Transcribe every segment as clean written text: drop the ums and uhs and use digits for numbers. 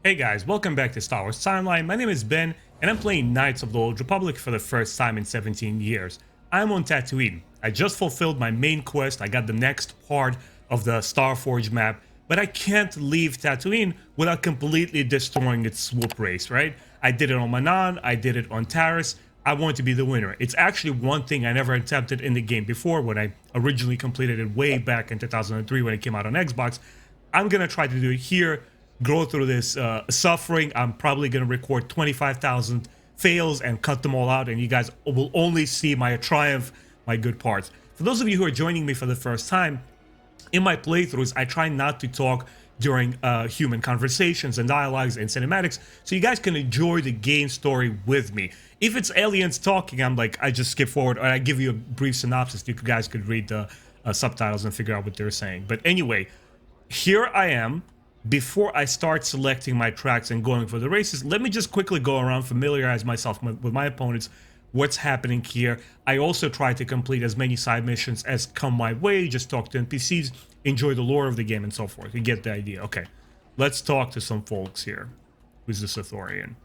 Hey guys, welcome back to Star Wars Timeline. My name is Ben, and I'm playing Knights of the Old Republic for the first time in 17 years. I'm on Tatooine. I just fulfilled my main quest, I got the next part of the Starforge map, but I can't leave Tatooine without completely destroying its swoop race, right? I did it on Manan, I did it on Taris, I want to be the winner. It's actually one thing I never attempted in the game before when I originally completed it way back in 2003 when it came out on Xbox. I'm gonna try to do it here, go through this suffering. I'm probably gonna record 25,000 fails and cut them all out, and you guys will only see my triumph, my good parts. For those of you who are joining me for the first time, in my playthroughs, I try not to talk during human conversations and dialogues and cinematics, so you guys can enjoy the game story with me. If it's aliens talking, I just skip forward, or I give you a brief synopsis. You guys could read the subtitles and figure out what they're saying. But anyway, here I am. Before I start selecting my tracks and going for the races, let me just quickly go around, familiarize myself with my opponents, what's happening here. I also try to complete as many side missions as come my way, just talk to NPCs, enjoy the lore of the game and so forth. You get the idea. Okay, let's talk to some folks here. Who's this Ithorian?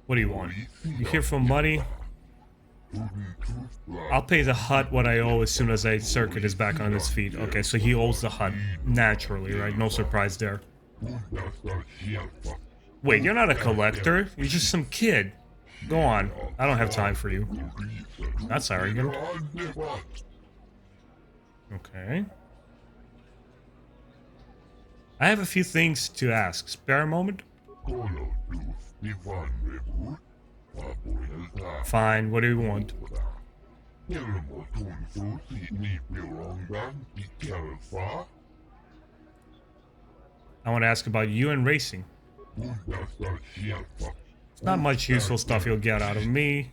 What do you want? You here for money? I'll pay the Hutt what I owe as soon as I circuit is back on his feet. Okay, so he owes the Hutt naturally, right? No surprise there. Wait, you're not a collector. You're just some kid. Go on. I don't have time for you. That's arrogant. Okay. I have a few things to ask. Spare a moment? Fine, what do you want? I want to ask about you and racing. It's not much useful stuff you'll get out of me.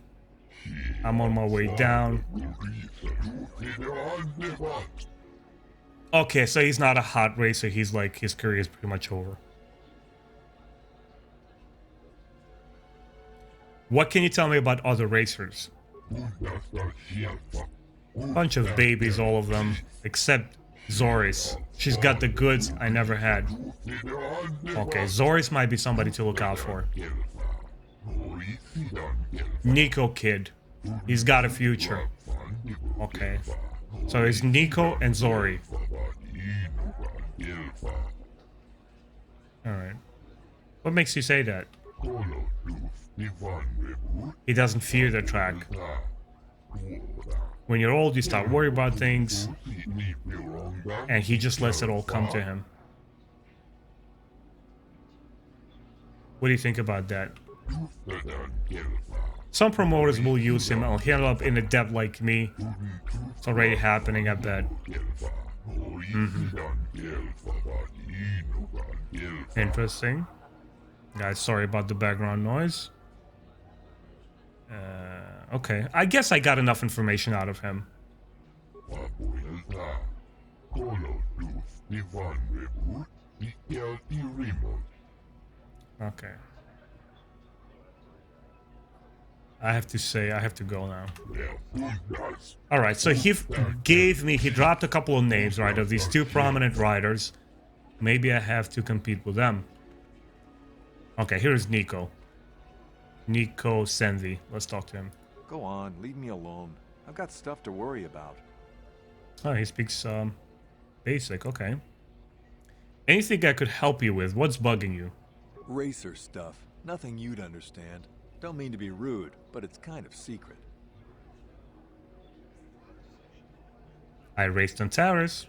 I'm on my way down. Okay, so he's not a hot racer. He's like, his career is pretty much over. What can you tell me about other racers? Bunch of babies, all of them, except Zoris. She's got the goods I never had. Okay, Zoris might be somebody to look out for. Nico kid. He's got a future. Okay. So it's Nico and Zori. Alright. What makes you say that? He doesn't fear the track. When you're old, you start worrying about things, and he just lets it all come to him. What do you think about that? Some promoters will use him. I'll handle up in a depth like me. It's already happening, I bet. Interesting. Guys, sorry about the background noise. Okay, I guess I got enough information out of him. Okay. I have to say, I have to go now. Alright, so he dropped a couple of names, right, of these two prominent riders. Maybe I have to compete with them. Okay, here's Nico. Nico Senvi. Let's talk to him. Go on, leave me alone. I've got stuff to worry about. Oh, he speaks basic, okay. Anything I could help you with? What's bugging you? Racer stuff. Nothing you'd understand. Don't mean to be rude, but it's kind of secret. I raced on Taris.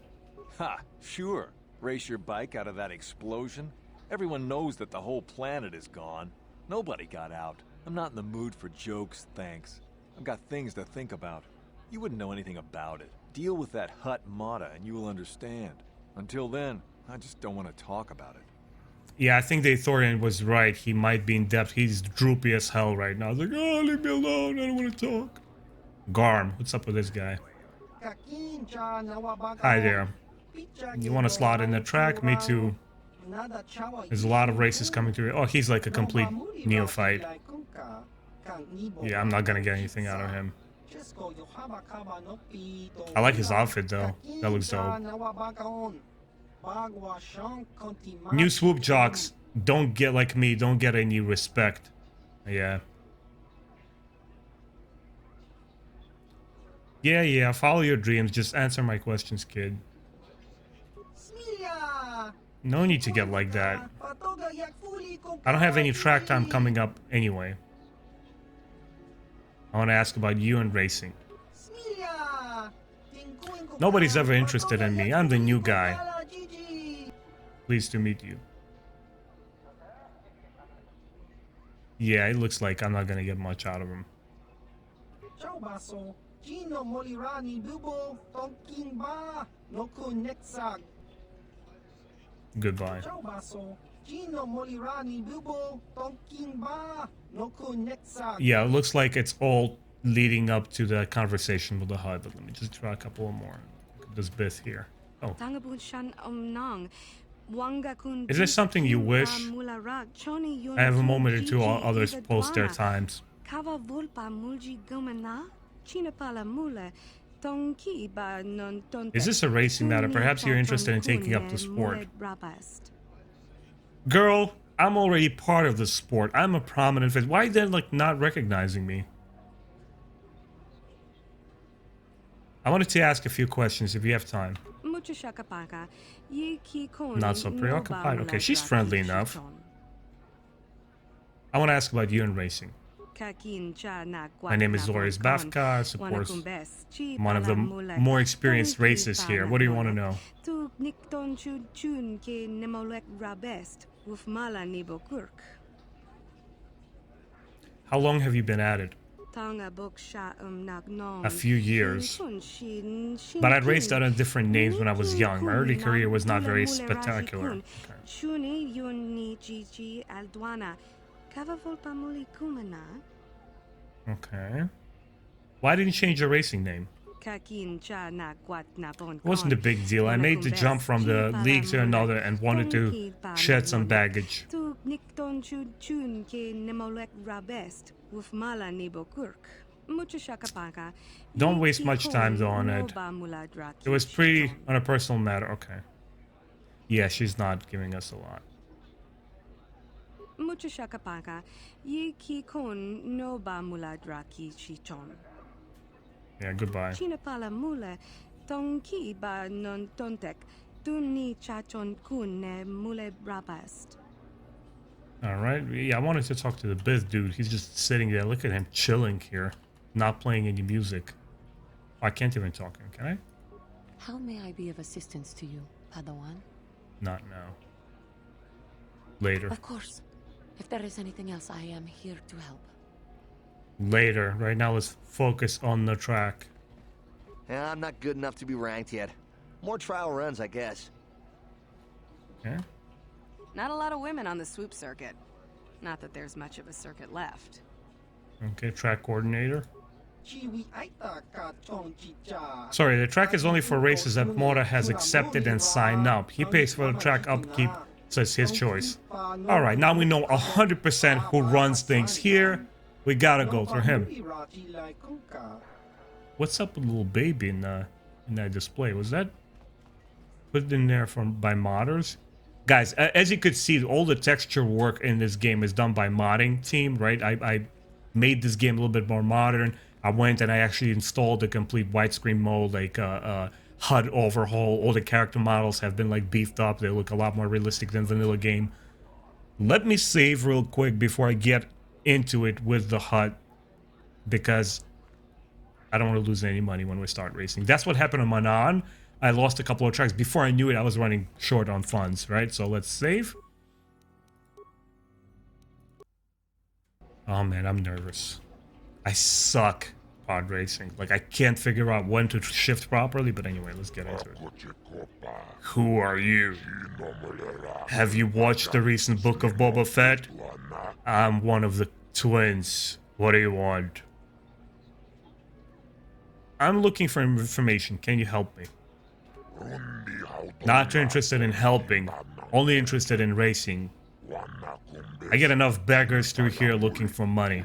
Ha! Sure. Race your bike out of that explosion? Everyone knows that the whole planet is gone. Nobody got out. I'm not in the mood for jokes, thanks. I've got things to think about. You wouldn't know anything about it. Deal with that Hutt Mata and you will understand. Until then, I just don't want to talk about it. Yeah, I think the Ithorian was right. He might be in depth. He's droopy as hell right now. He's like, oh, leave me alone. I don't want to talk. Garm, what's up with this guy? Hi there. You want to slot in the track? Me too. There's a lot of races coming through. Oh, he's like a complete neophyte. Yeah, I'm not gonna get anything out of him. I like his outfit though. That looks dope. New swoop jocks don't get, like me, don't get any respect. Yeah. Yeah, follow your dreams. Just answer my questions, kid. No need to get like that. I don't have any track time coming up anyway. I want to ask about you and racing. Nobody's ever interested in me. I'm the new guy. Pleased to meet you. Yeah, it looks like I'm not gonna get much out of him. Goodbye. Yeah, it looks like it's all leading up to the conversation with the HUD, but let me just try a couple more. Look at this bit here. Oh. Is there something you wish? I have a moment or two while others post their times. Is this a racing matter? Perhaps you're interested in taking up the sport. Girl, I'm already part of the sport. I'm a prominent face. Why are they like not recognizing me? I wanted to ask a few questions if you have time. Not so preoccupied. Okay, she's friendly enough. I want to ask about you and racing. My name is Loris Bafka, of course. I'm one of the more experienced racers here. What do you want to know? How long have you been at it? A few years. But I'd raced under different names when I was young. My early career was not very spectacular. Okay. Why didn't you change your racing name? It wasn't a big deal. I made the jump from the league to another and wanted to shed some baggage. Don't waste much time though on it. It was pretty on a personal matter. Okay. Yeah, she's not giving us a lot. Yeah, goodbye. Alright, yeah, I wanted to talk to the Biz dude. He's just sitting there. Look at him chilling here, not playing any music. I can't even talk to him, can I? How may I be of assistance to you, Padawan? Not now. Later. Of course. If there is anything else, I am here to help. Later. Right now, let's focus on the track. Yeah, I'm not good enough to be ranked yet. More trial runs, I guess. Okay. Not a lot of women on the swoop circuit. Not that there's much of a circuit left. Okay, track coordinator. Sorry, the track is only for races that Mora has accepted and signed up. He pays for the track upkeep, so it's his choice. Alright, now we know 100% who runs things here. We gotta go through him. What's up with little baby in that display? Was that put in there by modders? Guys, as you could see, all the texture work in this game is done by modding team, right? I made this game a little bit more modern. I went and I actually installed the complete widescreen mode, like HUD overhaul. All the character models have been like beefed up. They look a lot more realistic than vanilla game. Let me save real quick before I get into it with the HUD, because I don't want to lose any money when we start racing. That's what happened on Manan. I lost a couple of tracks. Before I knew it, I was running short on funds, right? So let's save. Oh man, I'm nervous. I suck pod racing. Like, I can't figure out when to shift properly, but anyway, let's get into it. Who are you? Have you watched the recent book of Boba Fett? I'm one of the twins. What do you want? I'm looking for information. Can you help me? Not interested in helping, only interested in racing. I get enough beggars through here looking for money.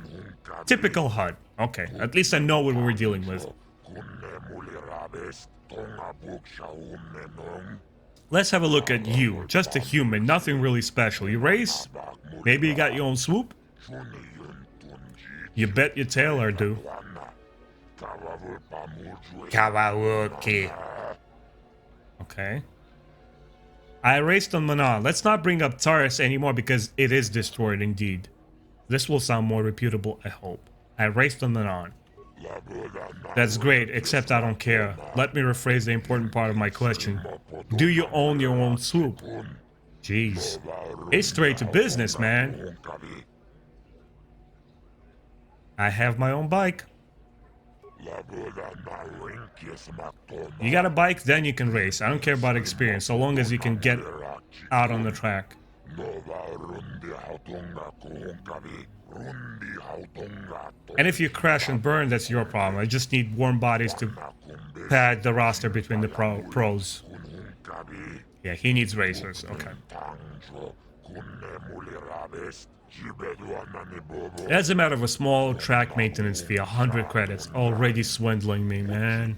Typical HUD. Okay, at least I know what we're dealing with. Let's have a look at you. Just a human, nothing really special. You race? Maybe you got your own swoop? You bet your tail I do. Kawauki. Okay. I raced on Manon. Let's not bring up Taurus anymore because it is destroyed indeed. This will sound more reputable, I hope. I raced on Manon. That's great, except I don't care. Let me rephrase the important part of my question. Do you own your own swoop? Jeez. It's straight to business, man. I have my own bike. You got a bike, then you can race. I don't care about experience, so long as you can get out on the track. And if you crash and burn, that's your problem. I just need warm bodies to pad the roster between the pros. Yeah, he needs racers. Okay. That's a matter of a small track maintenance fee, 100 credits. Already swindling me, man.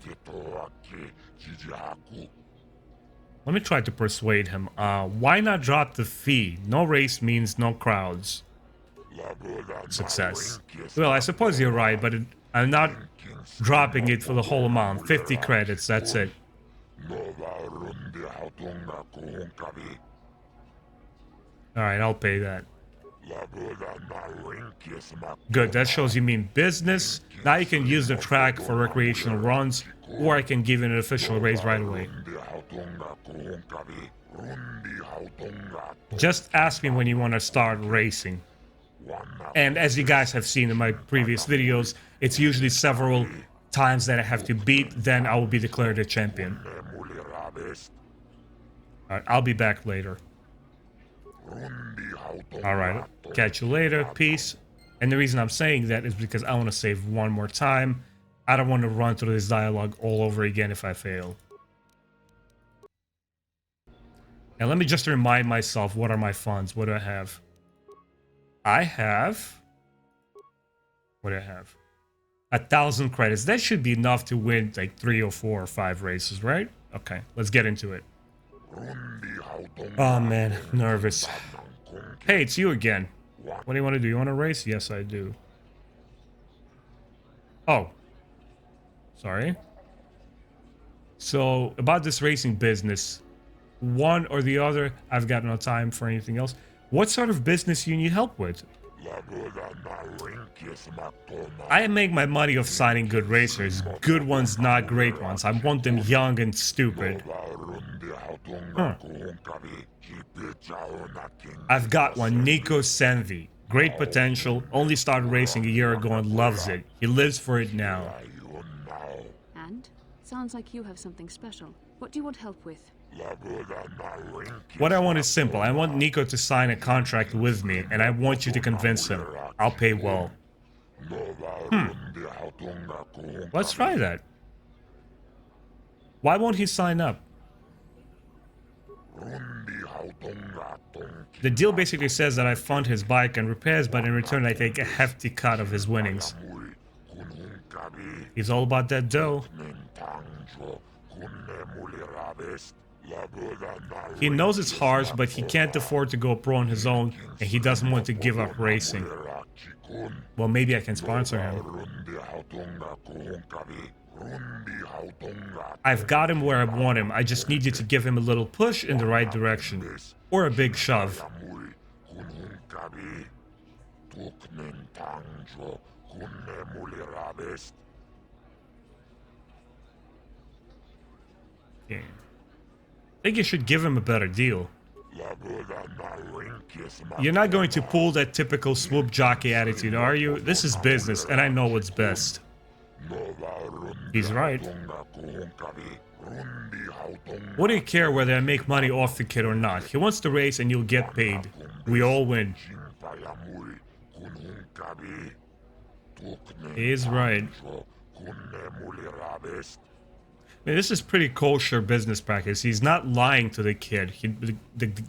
Let me try to persuade him. Why not drop the fee? No race means no crowds. Success. Well, I suppose you're right, but I'm not dropping it for the whole amount. 50 credits, that's it. Alright, I'll pay that. Good, that shows you mean business. Now you can use the track for recreational runs, or I can give you an official race right away. Just ask me when you want to start racing. And as you guys have seen in my previous videos, it's usually several times that I have to beat, then I will be declared a champion. Alright, I'll be back later. Alright, catch you later, peace. And the reason I'm saying that is because I want to save one more time. I don't want to run through this dialogue all over again if I fail. And let me just remind myself, what are my funds? What do I have? I have... What do I have? 1,000 credits. That should be enough to win like 3 or 4 or 5 races, right? Okay, let's get into it. Oh man, nervous. Hey, it's you again. What do you want to do? You want to race? Yes, I do. Oh. Sorry. So, about this racing business. One or the other, I've got no time for anything else. What sort of business you need help with? I make my money off signing good racers. Good ones, not great ones. I want them young and stupid. Huh. I've got one, Nico Senvi. Great potential, only started racing a year ago and loves it. He lives for it now. And? Sounds like you have something special. What do you want help with? What I want is simple. I want Nico to sign a contract with me, and I want you to convince him. I'll pay well. Let's try that. Why won't he sign up? The deal basically says that I fund his bike and repairs, but in return I take a hefty cut of his winnings. He's all about that dough. He knows it's harsh, but he can't afford to go pro on his own, and he doesn't want to give up racing. Well, maybe I can sponsor him. I've got him where I want him. I just need you to give him a little push in the right direction. Or a big shove. Yeah. I think you should give him a better deal. You're not going to pull that typical swoop jockey attitude, are you? This is business, and I know what's best. He's right. What do you care whether I make money off the kid or not? He wants to race and you'll get paid. We all win. He's right. I mean, this is pretty kosher business practice. He's not lying to the kid.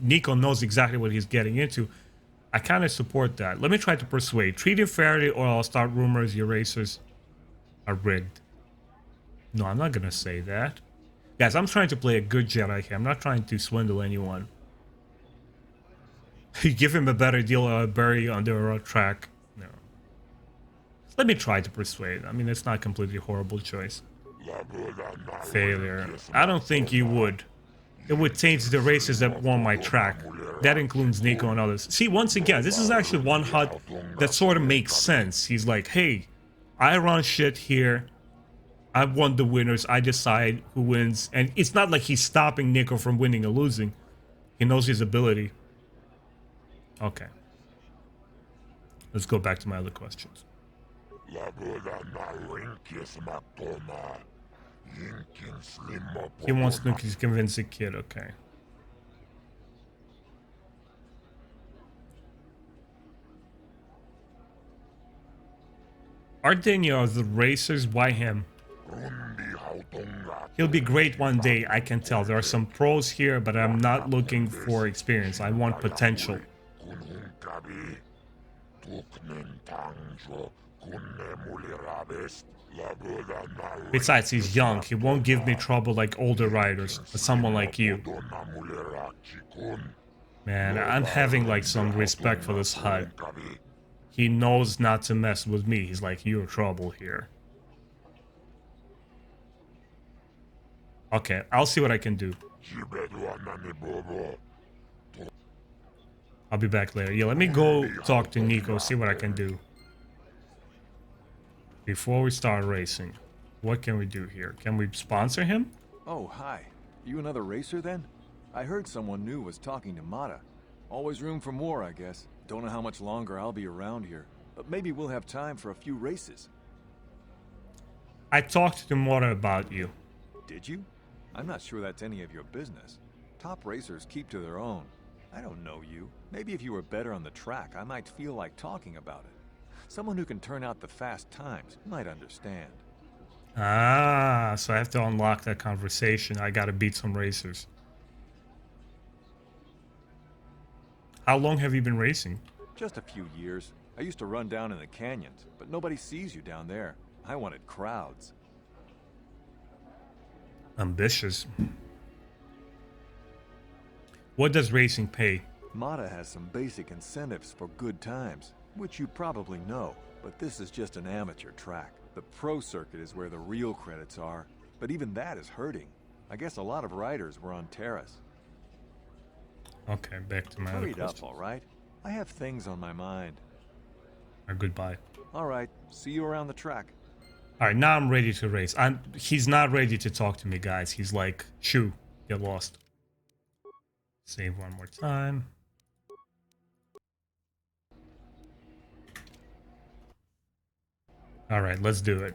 Nico knows exactly what he's getting into. I kind of support that. Let me try to persuade. Treat him fairly or I'll start rumors your racers are rigged. No, I'm not going to say that. Guys, I'm trying to play a good Jedi here. I'm not trying to swindle anyone. You give him a better deal or a bury under a track. No. Let me try to persuade. I mean, it's not a completely horrible choice. Failure. I don't think you would. It would taint the racers that won my track. That includes Nico and others. See, once again, this is actually one hut that sort of makes sense. He's like, hey, I run shit here. I want the winners. I decide who wins. And it's not like he's stopping Nico from winning or losing. He knows his ability. Okay. Let's go back to my other questions. He wants to convince a kid, okay. Ardenio, the racers, why him? He'll be great one day, I can tell. There are some pros here, but I'm not looking for experience. I want potential. Besides, he's young. He won't give me trouble like older riders, but someone like you. Man, I'm having like some respect for this hut. He knows not to mess with me. He's like, you're trouble here. Okay, I'll see what I can do. I'll be back later. Yeah, let me go talk to Nico, see what I can do. Before we start racing, what can we do here? Can we sponsor him? Oh, hi. You another racer then? I heard someone new was talking to Mata. Always room for more, I guess. Don't know how much longer I'll be around here, but maybe we'll have time for a few races. I talked to Mora about you. Did you? I'm not sure that's any of your business. Top racers keep to their own. I don't know you. Maybe if you were better on the track, I might feel like talking about it. Someone who can turn out the fast times might understand. Ah, so I have to unlock that conversation. I gotta beat some racers. How long have you been racing? Just a few years. I used to run down in the canyons, but nobody sees you down there. I wanted crowds. Ambitious. What does racing pay? Mata has some basic incentives for good times, which you probably know, but this is just an amateur track. The pro circuit is where the real credits are, but even that is hurting. I guess a lot of riders were on Terrace. Okay, back to my other Hurried up, question. all right? I have things on my mind. Goodbye. All right, see you around the track. All right, now I'm ready to race. He's not ready to talk to me, guys. He's like, shoo, get lost. Save one more time. All right, let's do it.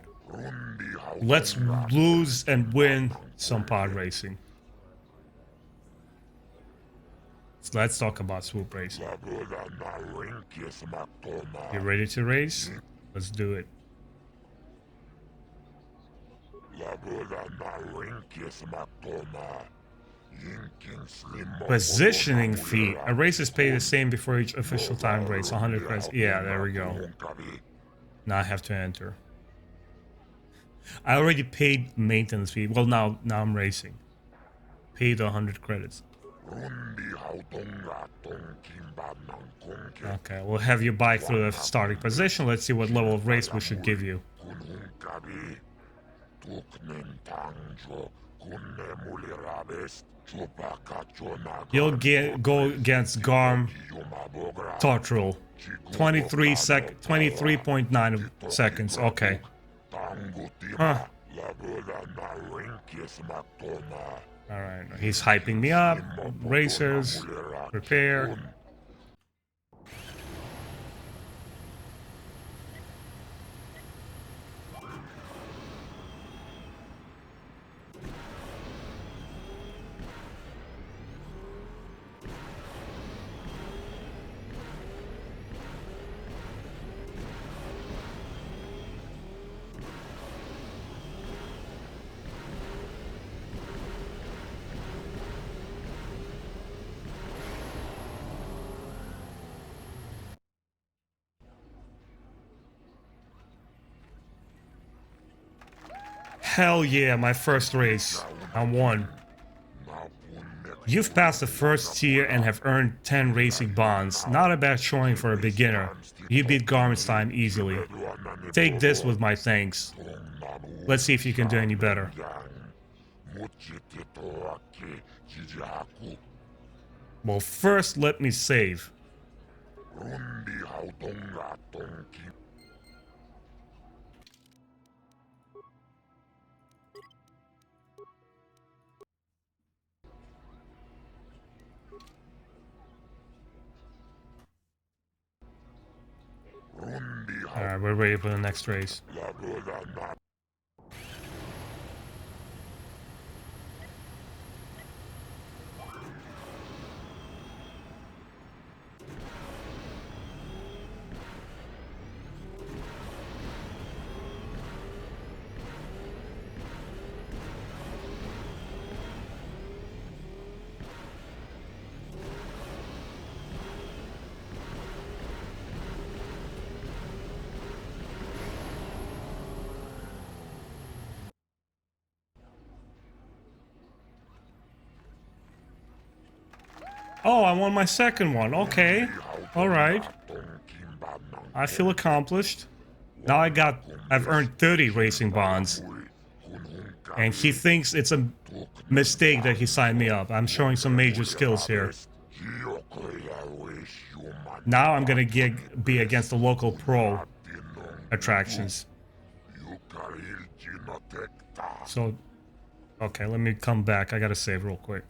Let's lose and win some pod racing. So let's talk about swoop racing. You ready to race? Let's do it. Positioning fee. A race is paid the same before each official time race. 100 credits. Yeah, there we go. Now I have to enter. I already paid maintenance fee. Well, now I'm racing. Paid 100 credits. Okay, we'll have you bike through the starting position. Let's see what level of race we should give you. You'll go against Garm Totril. 23.9 seconds. Okay. Huh. Alright, he's hyping me up. Racers, prepare. Hell yeah, my first race. I'm 1. You've passed the first tier and have earned 10 racing bonds. Not a bad showing for a beginner. You beat Garment's time easily. Take this with my thanks. Let's see if you can do any better. Well, first let me save. Alright, we're ready for the next race. Oh, I won my second one. Okay. Alright. I feel accomplished. Now I've earned 30 racing bonds. And he thinks it's a mistake that he signed me up. I'm showing some major skills here. Now I'm gonna be against the local pro attractions. So, okay, let me come back. I gotta save real quick.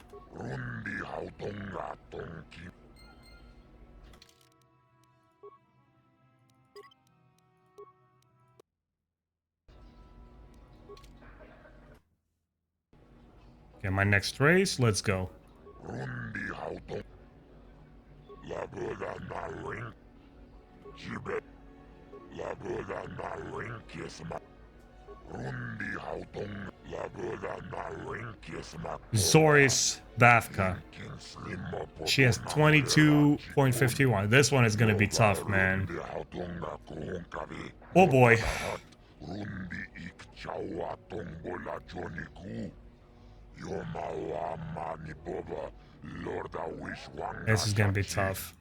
Okay, my next race, let's go. Zoris Bafka. She has 22.51. This one is gonna be tough, man. Oh boy. This is gonna be tough.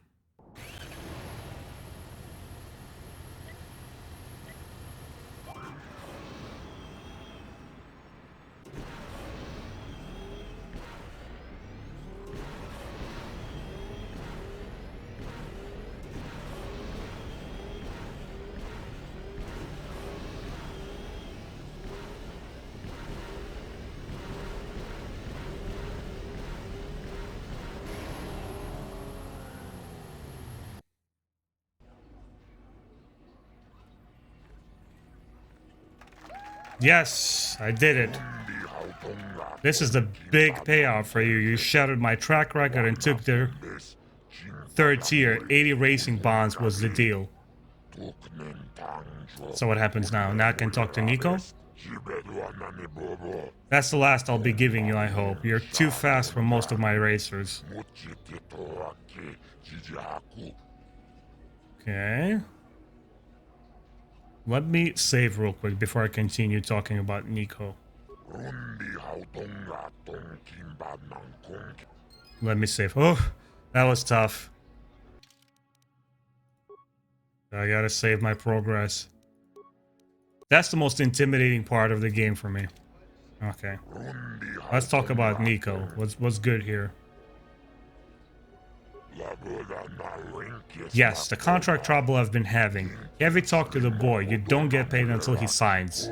Yes, I did it. This is the big payoff for you. You shattered my track record and took the third tier. 80 racing bonds was the deal. So what happens now? Now I can talk to Nico? That's the last I'll be giving you, I hope. You're too fast for most of my racers. Okay. Let me save real quick before I continue talking about Nico. Let me save. Oh, that was tough. I gotta save my progress. That's the most intimidating part of the game for me. Okay. Let's talk about Nico. What's good here? Yes, the contract trouble I've been having. Every talk to the boy, you don't get paid until he signs.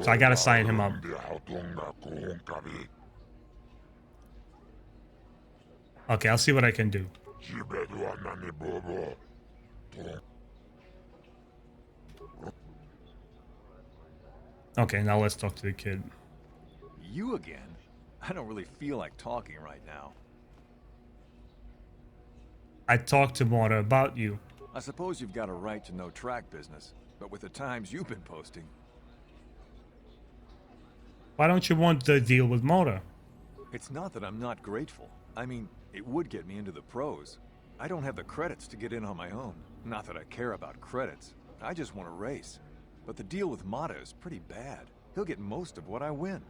So I gotta sign him up. Okay, I'll see what I can do. Okay, now let's talk to the kid. You again? I don't really feel like talking right now. I talked to Mora about you. I suppose you've got a right to know track business, but with the times you've been posting... Why don't you want the deal with Mora? It's not that I'm not grateful. I mean, it would get me into the pros. I don't have the credits to get in on my own. Not that I care about credits. I just want to race. But the deal with Mata is pretty bad. He'll get most of what I win.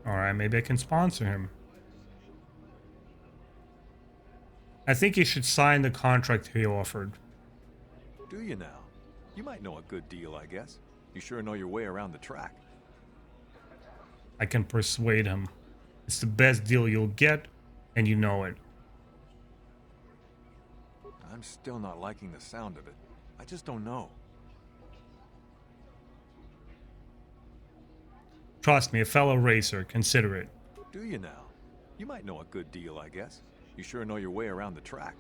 Alright, maybe I can sponsor him. I think he should sign the contract he offered. Do you now? You might know a good deal, I guess. You sure know your way around the track. I can persuade him. It's the best deal you'll get, and you know it. I'm still not liking the sound of it. I just don't know. Trust me, a fellow racer, consider it. Do you now? You might know a good deal, I guess. You sure know your way around the track.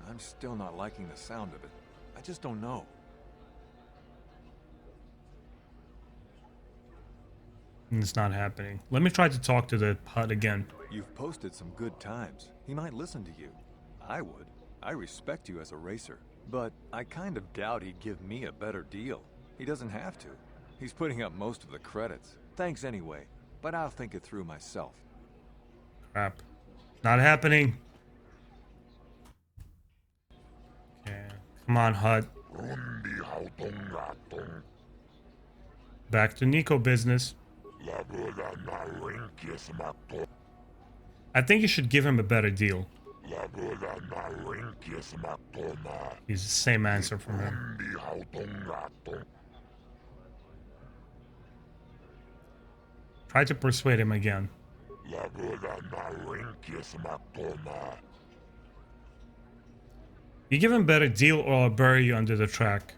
I'm still not liking the sound of it. I just don't know. It's not happening. Let me try to talk to the HUD again. You've posted some good times. He might listen to you. I would. I respect you as a racer. But I kind of doubt he'd give me a better deal. He doesn't have to. He's putting up most of the credits. Thanks anyway, but I'll think it through myself. Crap. Not happening. Okay. Come on, HUD. Back to Nico business. I think you should give him a better deal. He's the same answer from him. Try to persuade him again. You give him a better deal or I'll bury you under the track.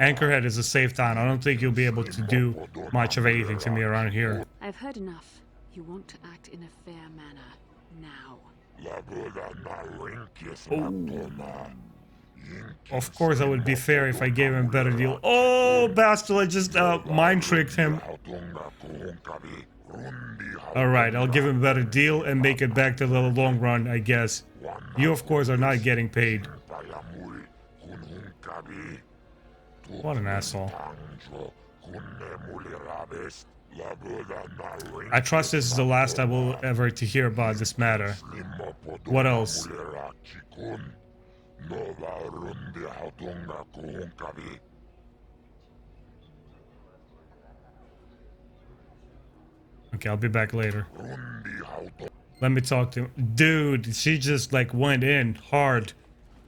Anchorhead is a safe town. I don't think you'll be able to do much of anything to me around here. I've heard enough. You want to act in a fair manner. Now. Of course I would be fair if I gave him a better deal. Oh, bastard, I just mind tricked him. Alright, I'll give him a better deal and make it back to the long run, I guess. You, of course, are not getting paid. What an asshole. I trust this is the last I will ever to hear about this matter. What else? Okay, I'll be back later. Let me talk to him. Dude, she just like went in hard.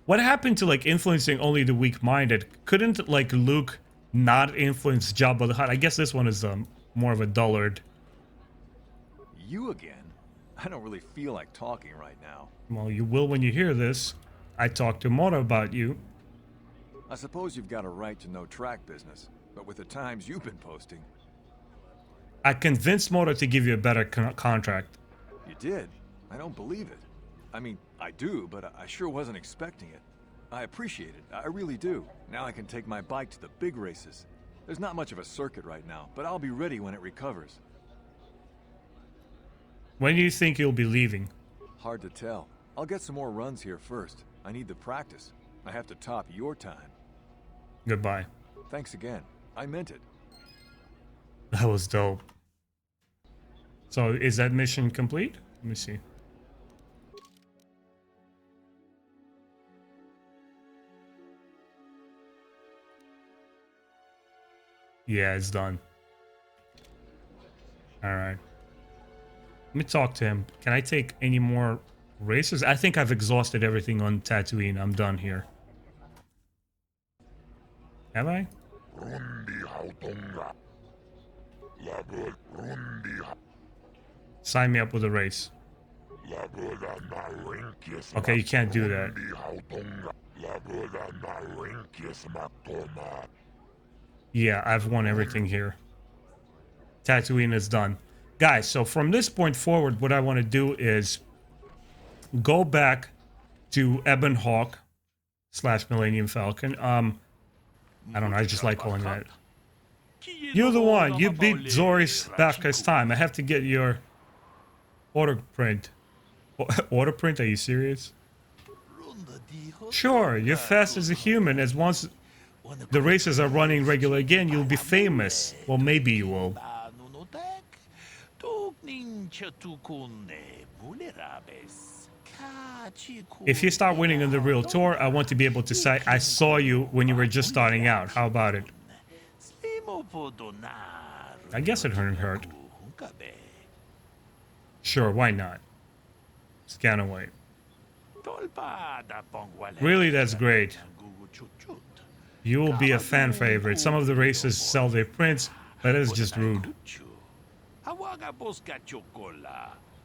What happened to like influencing only the weak-minded? Couldn't like Luke not influence Jabba the Hutt? I guess this one is more of a dullard. You again? I don't really feel like talking right now. Well, you will when you hear this. I talked to Mora about you. I suppose you've got a right to know track business, but with the times you've been posting. I convinced Mora to give you a better contract. You did? I don't believe it. I mean, I do, but I sure wasn't expecting it. I appreciate it, I really do. Now I can take my bike to the big races. There's not much of a circuit right now, but I'll be ready when it recovers. When do you think you'll be leaving? Hard to tell. I'll get some more runs here first. I need the practice. I have to top your time. Goodbye. Thanks again. I meant it. That was dope. So, is that mission complete? Let me see. Yeah, it's done. Alright. Let me talk to him. Can I take any more races? I think I've exhausted everything on Tatooine. I'm done here. Have I? Sign me up with a race. Okay, you can't do that. Yeah, I've won everything here. Tatooine is done. Guys, so from this point forward, what I want to do is go back to Ebon Hawk / Millennium Falcon. I don't know, I just like calling that. You're the one. You beat Zoris Bafka's time. I have to get your order print. Order print? Are you serious? Sure, you're fast as a human. As once the races are running regular again, you'll be famous. Well, maybe you will. If you start winning on the real tour, I want to be able to say, I saw you when you were just starting out. How about it? I guess it wouldn't hurt. Sure, why not? Scan away. Really, that's great. You will be a fan favorite. Some of the races sell their prints, but that is just rude.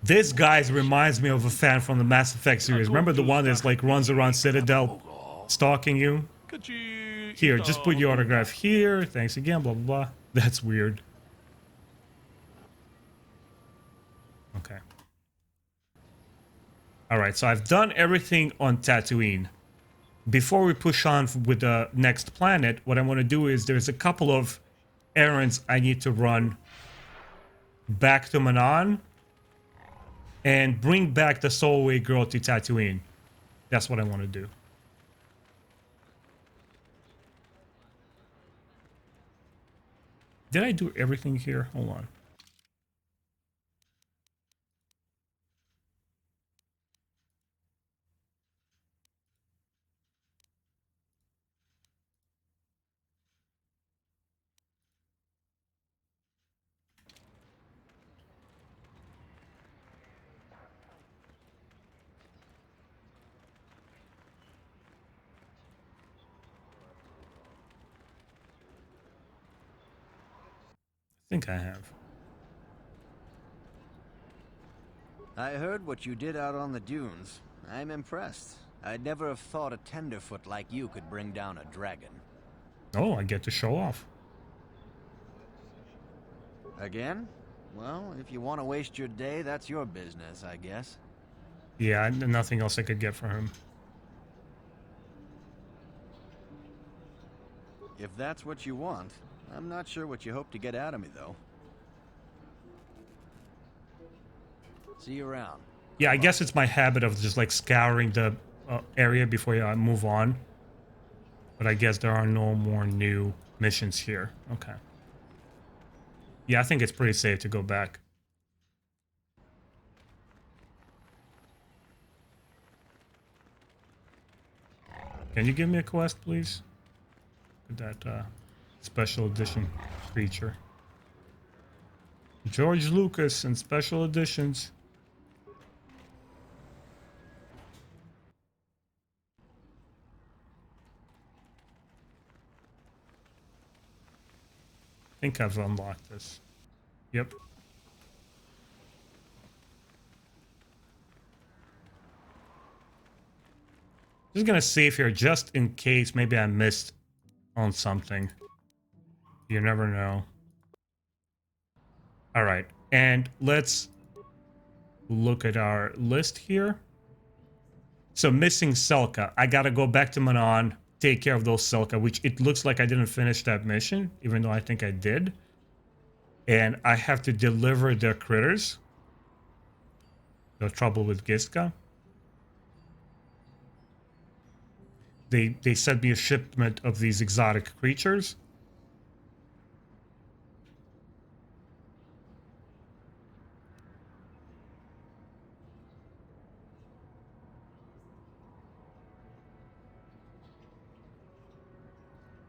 This guy reminds me of a fan from the Mass Effect series. Remember the one that's like runs around Citadel stalking you? Here, just put your autograph here. Thanks again, blah, blah, blah. That's weird. Okay. Alright, so I've done everything on Tatooine. Before we push on with the next planet, what I want to do is there's a couple of errands I need to run back to Manon and bring back the Stowaway Girl to Tatooine. That's what I want to do. Did I do everything here? Hold on. I think I have. I heard what you did out on the dunes. I'm impressed. I'd never have thought a tenderfoot like you could bring down a dragon. Oh, I get to show off. Again? Well, if you want to waste your day, that's your business, I guess. Yeah, nothing else I could get for him. If that's what you want, I'm not sure what you hope to get out of me, though. See you around. Yeah, I guess it's my habit of just like scouring the area before I move on. But I guess there are no more new missions here. Okay. Yeah, I think it's pretty safe to go back. Can you give me a quest, please? That special edition creature. George Lucas and special editions. I think I've unlocked this. Yep. Just gonna save here just in case maybe I missed on something. You never know. All right, and let's look at our list here. So missing Selka. I gotta go back to Manon, take care of those Selka, which it looks like I didn't finish that mission, even though I think I did. And I have to deliver the critters. No trouble with Giska. They sent me a shipment of these exotic creatures.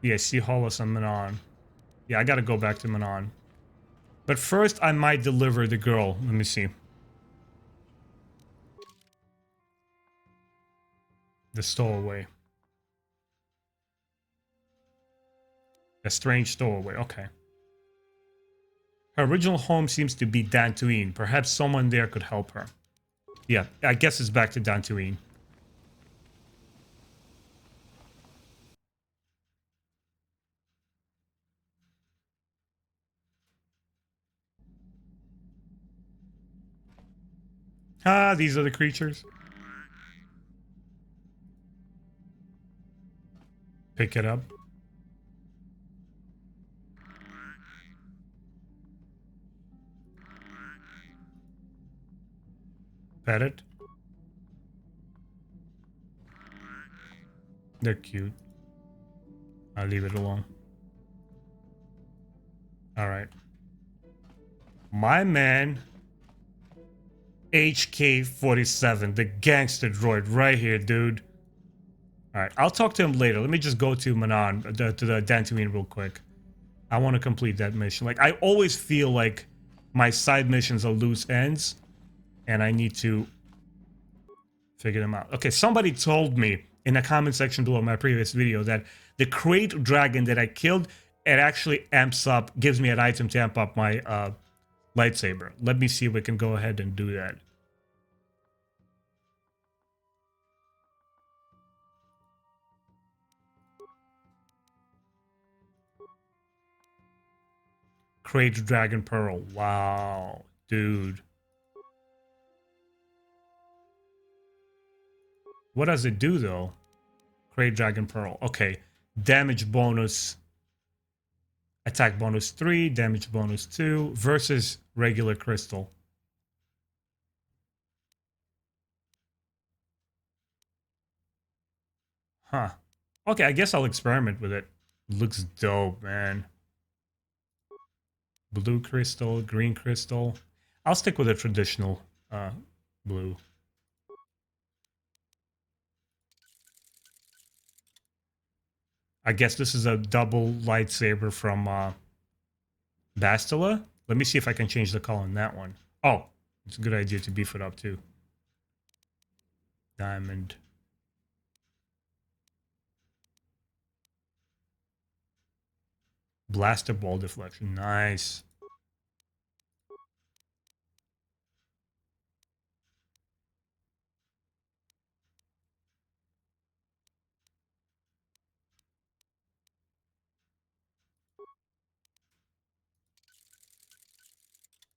Yeah, see Hollis and Manon. Yeah, I gotta go back to Manon. But first, I might deliver the girl. Let me see. The stowaway. A strange stowaway, okay. Her original home seems to be Dantooine. Perhaps someone there could help her. Yeah, I guess it's back to Dantooine. Ah, these are the creatures. Pick it up. Pet it. They're cute. I'll leave it alone. Alright. My man HK-47, the gangster droid right here, dude. All right, I'll talk to him later. Let me just go to Manon, to the Dantooine real quick. I want to complete that mission. Like, I always feel like my side missions are loose ends, and I need to figure them out. Okay, somebody told me in the comment section below my previous video that the crate dragon that I killed, it actually amps up, gives me an item to amp up my lightsaber. Let me see if we can go ahead and do that. Crate Dragon Pearl. Wow, dude. What does it do though? Crate Dragon Pearl. Okay. Damage bonus. Attack bonus 3. Damage bonus 2. Versus regular crystal. Huh. Okay, I guess I'll experiment with it. Looks dope, man. Blue crystal, green crystal. I'll stick with a traditional blue. I guess this is a double lightsaber from Bastila. Let me see if I can change the color on that one. Oh, it's a good idea to beef it up too. Diamond. Blaster ball deflection. Nice.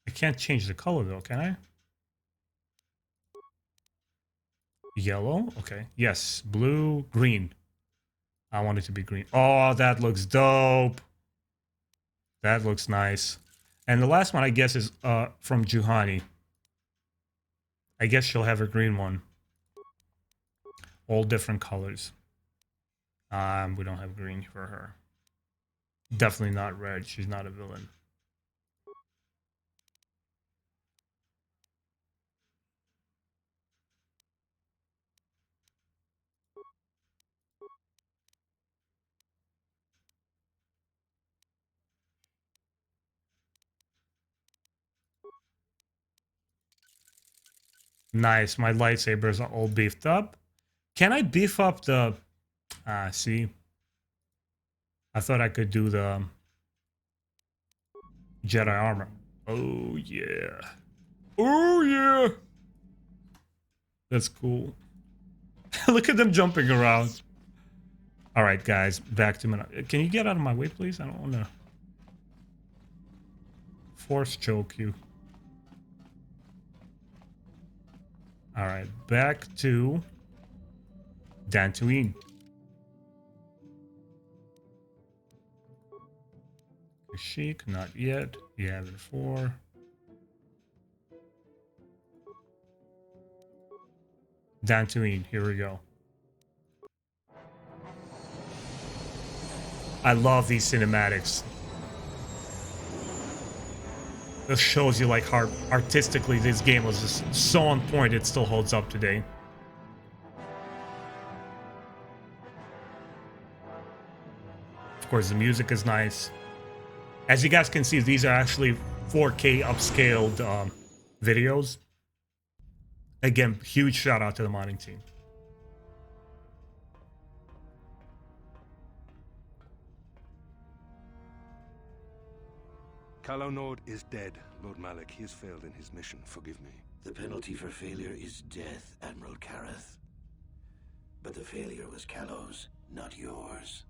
I can't change the color though, can I? Yellow? Okay. Yes. Blue, green. I want it to be green. Oh, that looks dope. That looks nice. And the last one, I guess, is from Juhani. I guess she'll have a green one. All different colors. We don't have green for her. Definitely not red. She's not a villain. Nice. My lightsabers are all beefed up. Can I beef up the... see? I thought I could do the Jedi armor. Oh, yeah. Oh, yeah. That's cool. Look at them jumping around. All right, guys. Back to... Can you get out of my way, please? I don't want to force choke you. All right, back to Dantooine. Sheik, not yet. You have it 4. Dantooine, here we go. I love these cinematics. This shows you like how artistically this game was just so on point, it still holds up today. Of course, the music is nice. As you guys can see, these are actually 4K upscaled videos. Again, huge shout out to the modding team. Calo Nord is dead, Lord Malik. He has failed in his mission. Forgive me. The penalty for failure is death, Admiral Kareth. But the failure was Calo's, not yours.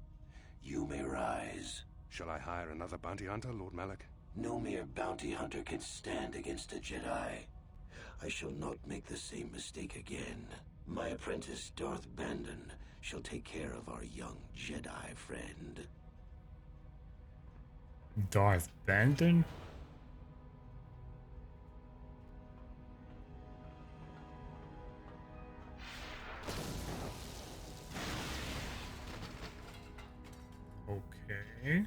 You may rise. Shall I hire another bounty hunter, Lord Malik? No mere bounty hunter can stand against a Jedi. I shall not make the same mistake again. My apprentice, Darth Bandon, shall take care of our young Jedi friend. Darth Bandon? Okay.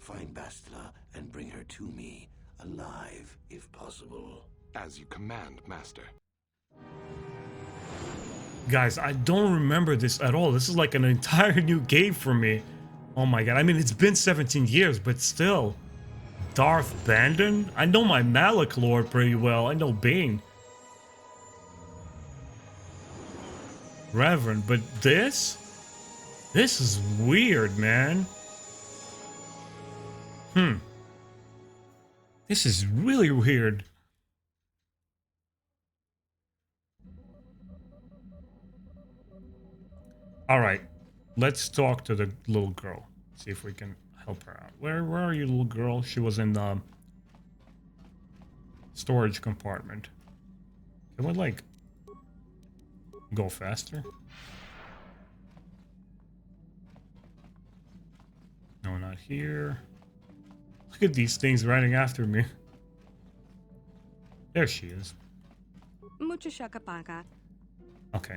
Find Bastila and bring her to me, alive if possible. As you command, Master. Guys, I don't remember this at all. This is like an entire new game for me. Oh my god. I mean, it's been 17 years, but still. Darth Bandon? I know my Malak lore pretty well. I know Bane. Reverend, but this? This is weird, man. This is really weird. Alright, let's talk to the little girl. See if we can help her out. Where are you, little girl? She was in the storage compartment. Can we, like, go faster? No, not here. Look at these things running after me. There she is. Mucho shakapaka. Okay.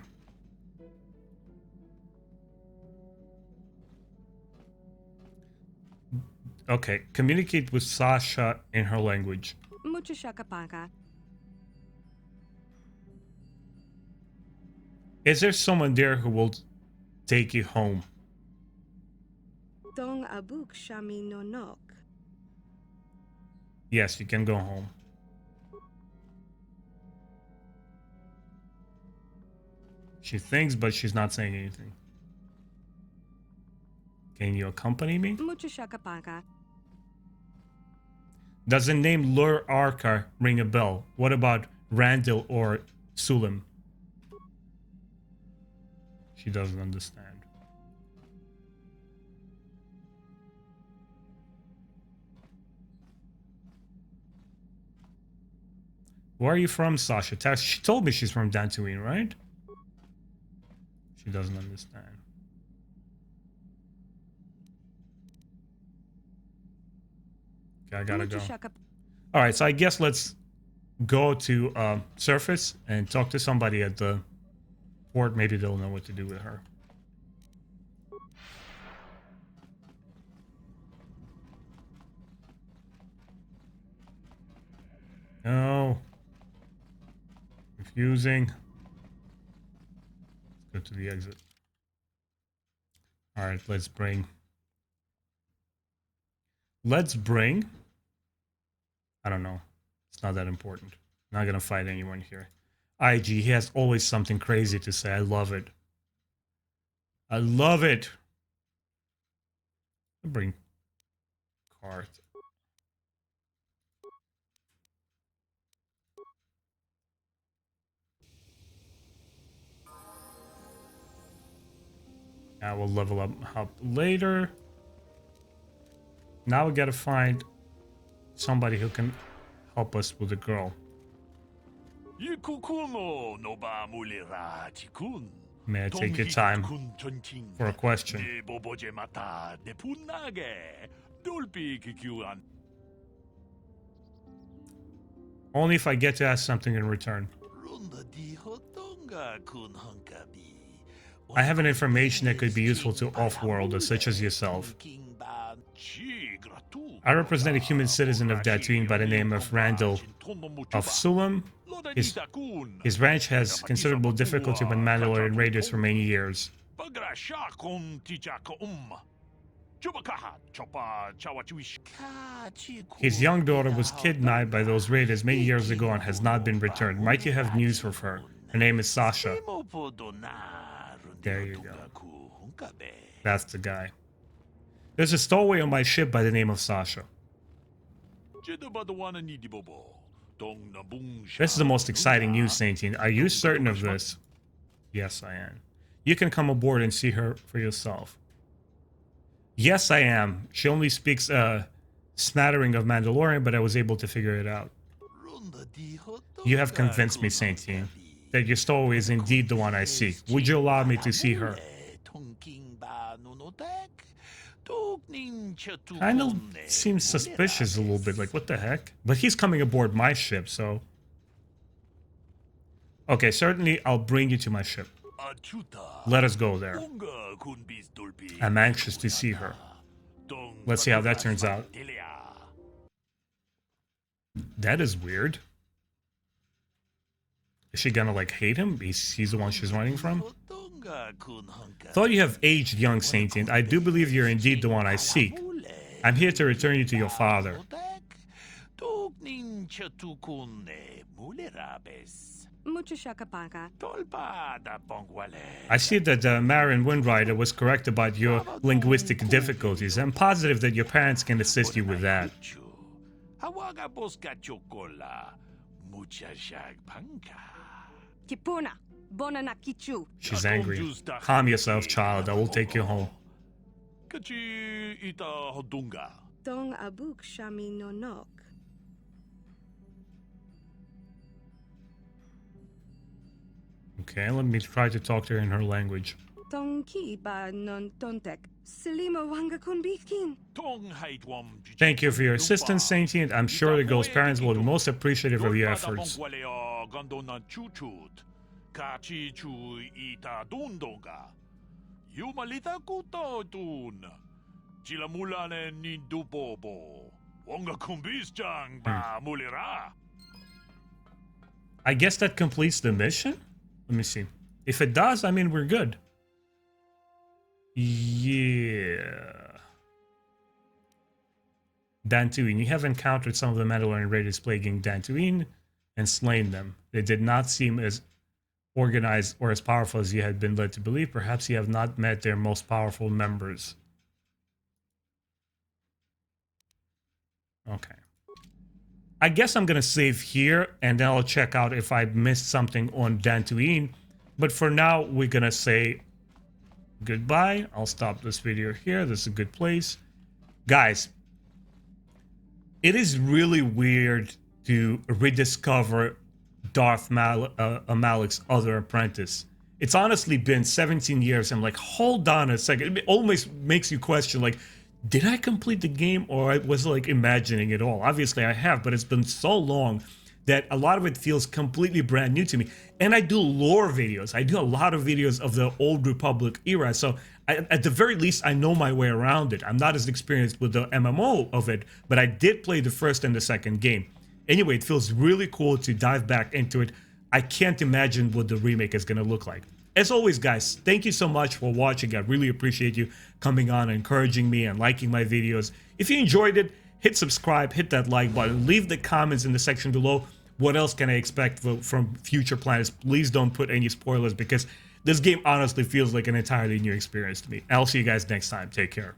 Okay, communicate with Sasha in her language. Mucho shakapaka. Is there someone there who will take you home? Dong abuk shami no nok. Yes, you can go home. She thinks, but she's not saying anything. Can you accompany me? Mucho shakapaka. Does the name Lur Arka ring a bell? What about Randall or Sulim? She doesn't understand. Where are you from, Sasha? She told me she's from Dantooine, right? She doesn't understand. Okay, I gotta go. Alright, so I guess let's go to surface and talk to somebody at the port. Maybe they'll know what to do with her. No. Confusing. Let's go to the exit. Alright, let's bring... I don't know. It's not that important. Not gonna fight anyone here. IG, he has always something crazy to say. I love it. I love it. I'll bring card. I will level up later. Now we gotta find somebody who can help us with the girl. May I take your time for a question? Only if I get to ask something in return. I have an information that could be useful to off-worlders such as yourself. I represent a human citizen of Dantooine by the name of Randall of Sulam. His ranch has considerable difficulty with Mandalorian raiders for many years. His young daughter was kidnapped by those raiders many years ago and has not been returned. Might you have news for her? Her name is Sasha. There you go. That's the guy. There's a stowaway on my ship by the name of Sasha. This is the most exciting news, Saintine. Are you certain of this? Yes, I am. You can come aboard and see her for yourself. Yes, I am. She only speaks a smattering of Mandalorian, but I was able to figure it out. You have convinced me, Saintine, that your stowaway is indeed the one I seek. Would you allow me to see her? Kind of seems suspicious a little bit, like what the heck? But he's coming aboard my ship, so... Okay, certainly I'll bring you to my ship. Let us go there. I'm anxious to see her. Let's see how that turns out. That is weird. Is she gonna like hate him? He's the one she's running from? Thought you have aged, young Sentient. I do believe you're indeed the one I seek. I'm here to return you to your father. I see that Marin Windrider was correct about your linguistic difficulties. I'm positive that your parents can assist you with that. She's angry. Calm yourself, child. I will take you home. Okay, let me try to talk to her in her language. Thank you for your assistance, Sentient. I'm sure the girl's parents will be most appreciative of your efforts. I guess that completes the mission? Let me see. If it does, I mean, we're good. Yeah. Dantooine. You have encountered some of the Mandalorian raiders plaguing Dantooine and slain them. They did not seem as organized or as powerful as you had been led to believe. Perhaps you have not met their most powerful members. Okay. I guess I'm going to save here, and then I'll check out if I missed something on Dantooine. But for now, we're going to say goodbye. I'll stop this video here. This is a good place. Guys, it is really weird to rediscover Darth Malik's other apprentice. It's honestly been 17 years. I'm like, hold on a second. It almost makes you question, like, did I complete the game or I was like imagining it all? Obviously I have, but it's been so long that a lot of it feels completely brand new to me. And I do lore videos. I do a lot of videos of the Old Republic era. So at the very least, I know my way around it. I'm not as experienced with the MMO of it, but I did play the first and the second game. Anyway, it feels really cool to dive back into it. I can't imagine what the remake is going to look like. As always, guys, thank you so much for watching. I really appreciate you coming on, encouraging me, and liking my videos. If you enjoyed it, hit subscribe, hit that like button, leave the comments in the section below. What else can I expect from future plans? Please don't put any spoilers because this game honestly feels like an entirely new experience to me. I'll see you guys next time. Take care.